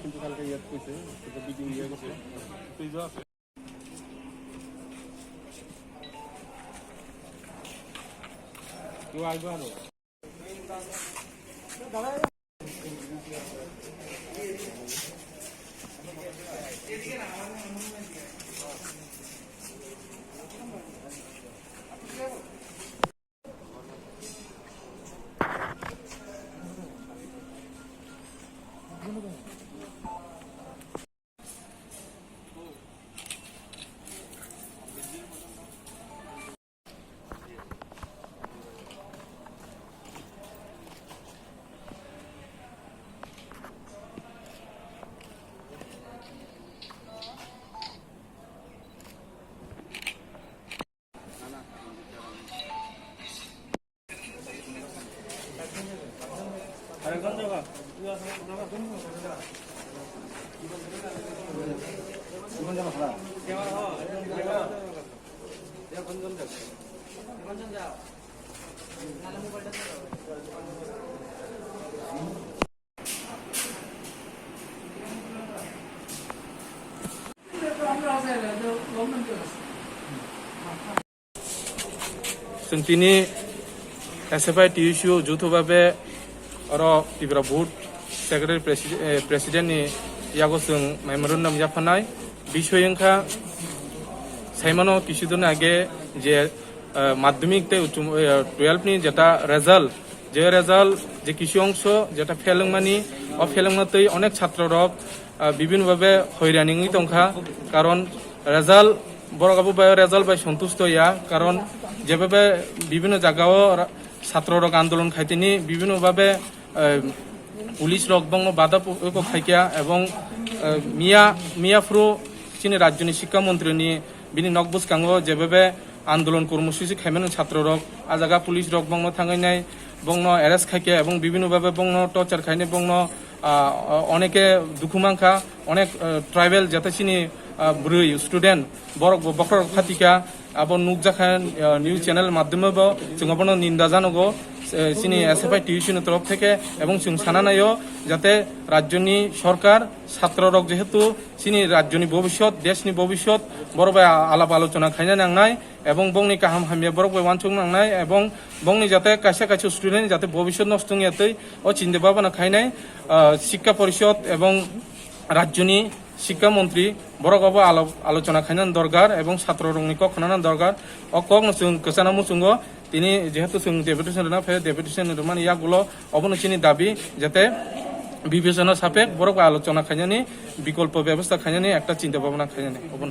কিন্তু কালকে ইয়াদ কইছে বিডিং ইয়ে গেছে ফ্রিজও আছে কেউ আসবে আরো जों दिनै एसएफआई टीयूसी যৌথভাবে आरो त्रिपुरा बोर्ड सेक्रेटारि प्रेसिडेंटनि यागो जों मेमोरेंडम जाफानाय বিষয় अंखा साइमानो किछुदिन आगे जे माध्यमिक 12 नि जेटा रेजाल्ट जे किछु अंश जेटा फेलेंमानि फेलेंमातै अनेक छात्ररक विभिन्न भावे हयरानिङै दंखा कारण रेजाल्ट बरगाबो बाय रेजाल्ट बाय सन्तुष्ट या कारण যেভাবে বিভিন্ন জায়গাও ছাত্ররক আন্দোলন খাইতেনি বিভিন্ন ভাবে পুলিশ রকবং বাধা খাইকিয়া এবং মিয়াফ্রু চিনি রাজ্যনি শিক্ষামন্ত্রীনি বিনি নকবুসকাঙ্গ যেভাবে আন্দোলন কর্মসূচি খাইমেন ছাত্ররক আজাগা পুলিশ রকবং থাঙ্গাইনাই বংন এরেস্ট খাইকিয়া এবং বিভিন্ন ভাবে বংন টর্চার খাইনে বংন অনেকে দুখুমাংখা অনেক ট্রাইবেল জাতিসিনি ব্রুই স্টুডেন্ট বরক বখর ফাতিকা আবার নুকজাখান নিউজ চ্যানেল মাধ্যমে जों নিন্দা জানাগো চিনি এসএফআই টিউশন তরফ থেকে এবং जों সানানায়ও যাতে রাজ্যনি সরকার ছাত্ররক যেহেতু চিনি রাজ্যনি ভবিষ্যৎ দেশনি ভবিষ্যৎ বড়বাই আলাপ আলোচনা খাইনা নাংনাই এবং বংনি কাহাম হামিয়া বড়বাই ওয়ানসং নাংনাই এবং বংনি যাতে কাইসা কাইসা স্টুডেন্ট যাতে ভবিষ্যৎ নষ্ট নিয়াতৈ ও চিন্তা ভাবনা খাইনাই শিক্ষা পরিষদ এবং রাজ্যনি শিক্ষামন্ত্রী বড়গাবো আলোচনা খাইনান দরকার এবং ছাত্ররংনি কখনান দরকার অকক जों गोसानामु सुंगो তিনি যেহেতু जों ডেপুটেশন না ফে ডেপুটেশন মানে ইয়াগুলো অবনতিনি দাবি যাতে বিবেচনা সাপেক্ষ বড় আলোচনা খাইনানি বিকল্প ব্যবস্থা খাইনানি একটা চিন্তা ভাবনা খাইনানি অবন